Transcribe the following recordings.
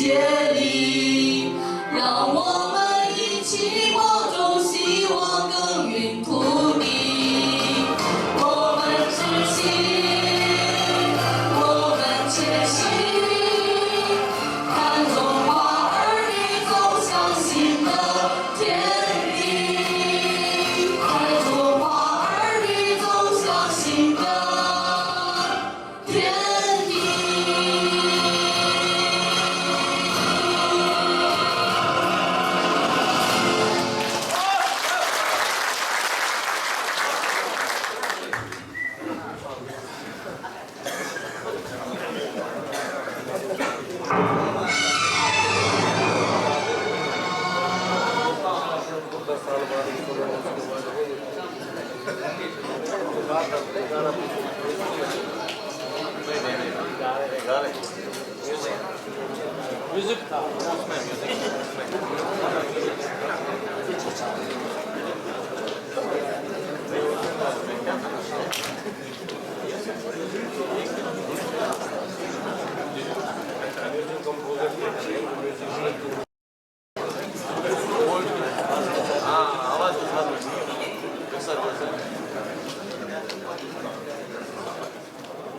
接力，让我们一起播种希望，耕耘土地。我们执行，我们前行，看中华儿女走向新的天地，看中华儿女走向新的天地。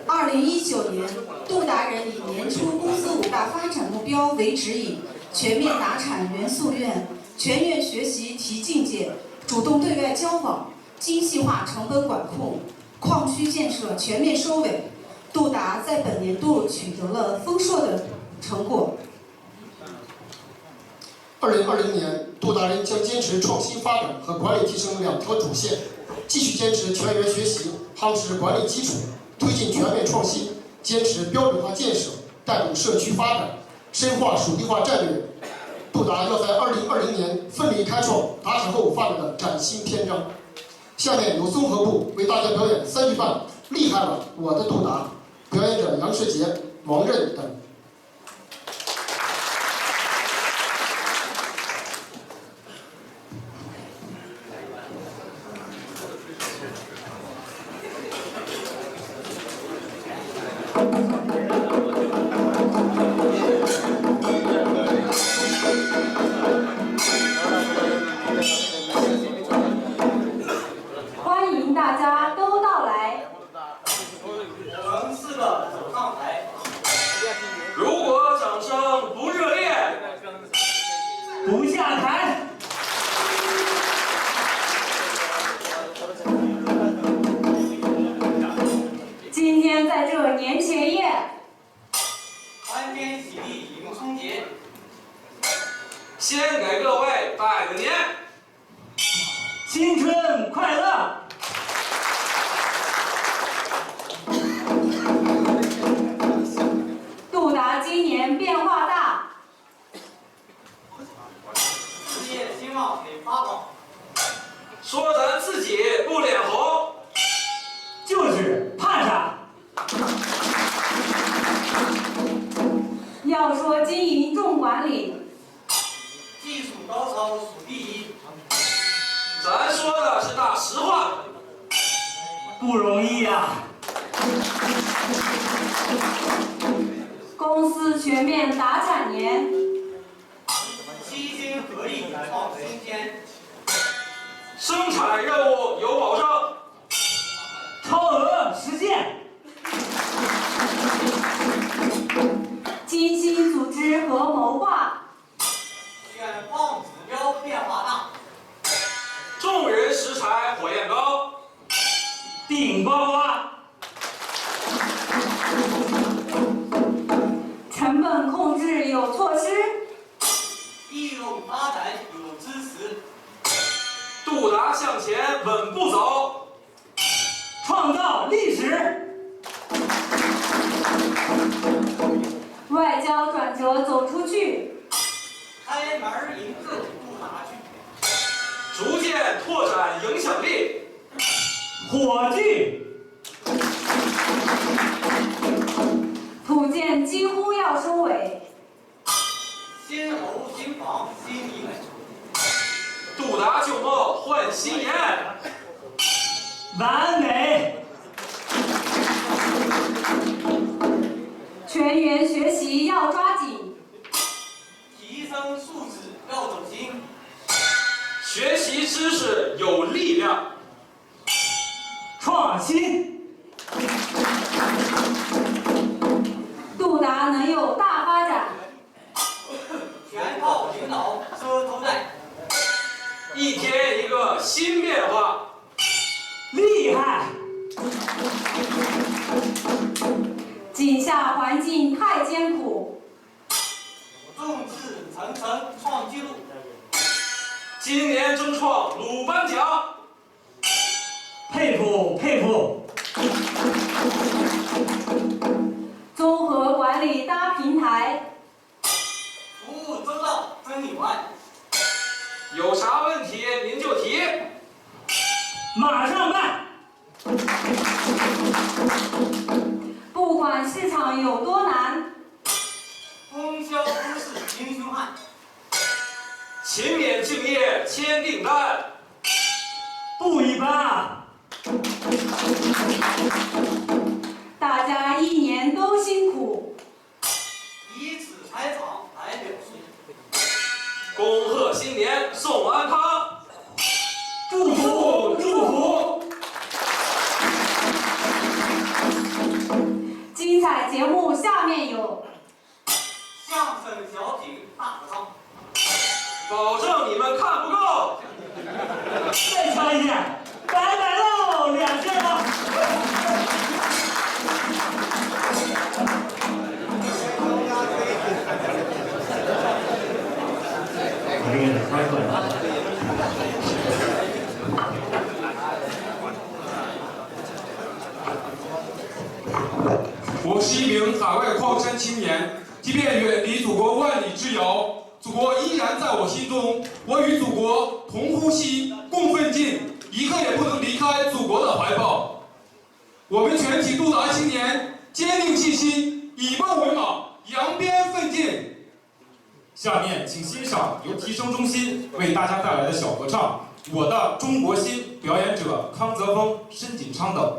2019年，杜达人以年初公司5大发展目标为指引，全面达产元素院，全员学习提境界，主动对外交往，精细化成本管控，矿区建设全面收尾。杜达在本年度取得了丰硕的成果。2020年，杜达人将坚持创新发展和管理提升2条主线，继续坚持全员学习，夯实管理基础。 推进全面创新，坚持标准化建设，带动社区发展，深化属地化战略。杜达要在2020年奋力开创达产后发展的崭新篇章。下面由综合部为大家表演3句半《厉害了我的杜达》，表演者杨世杰、王任等。 欢迎大家都到来。城市的主唱台，如果掌声不热烈，不下台。今天在这年前夜，欢天喜地迎春节，先给各位拜个年，新春快乐！杜达今年变化大，事业兴旺得发光，说咱自己不脸红，就是怕啥？要说经营重管理，技术高超数第一，咱说的是大实话，不容易呀。公司全面达产年，齐心合力创新天，生产任务有保障，超额实现，精心组织和谋划，选放指标变化大，众人拾柴火焰高，顶呱呱，成本控制有措施，义勇发展有支持，杜达向前稳步走，创造历史。外交转折走出去，开门迎客不打去，逐渐拓展影响力，火炬，土建几乎要收尾，新楼新房新一美，杜达旧梦换新年，完美。全员学习要抓紧，学习知识有力量。创新，杜达能有大发展。全靠领导车头带。一天一个新变化。厉害！井下环境太艰苦，众志成城创纪录。今年争创鲁班奖。佩服佩服！综合管理搭平台，服务周到真理完。有啥问题您就提。马上办。不管市场有多难，供销都是英雄汉。勤勉敬业签订单。不一般啊！大家一年都辛苦，以此开场来表示。恭贺新年送安康。祝福祝福！精彩节目下面有相声小品大合唱。保证你们看不够。再唱一遍，拜拜喽，2件了。我这个开会了。我是一名海外矿山青年，即便远离祖国万里之遥，祖国依然在我心中。我与祖国同呼吸，共奋进，一刻也不能离开祖国的怀抱。我们全体杜达青年坚定信心，以梦为马，扬鞭奋进。下面请欣赏由提升中心为大家带来的小合唱《我的中国心》，表演者康泽峰、申锦昌等。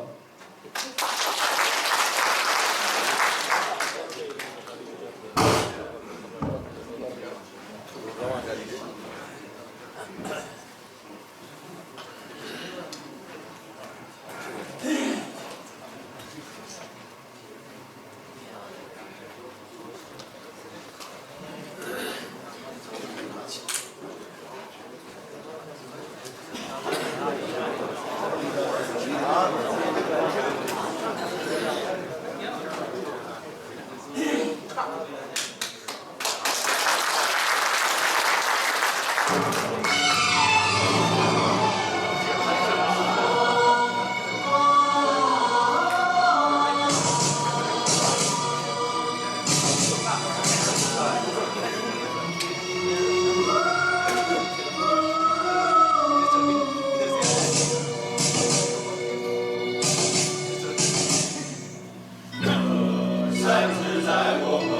山只在我们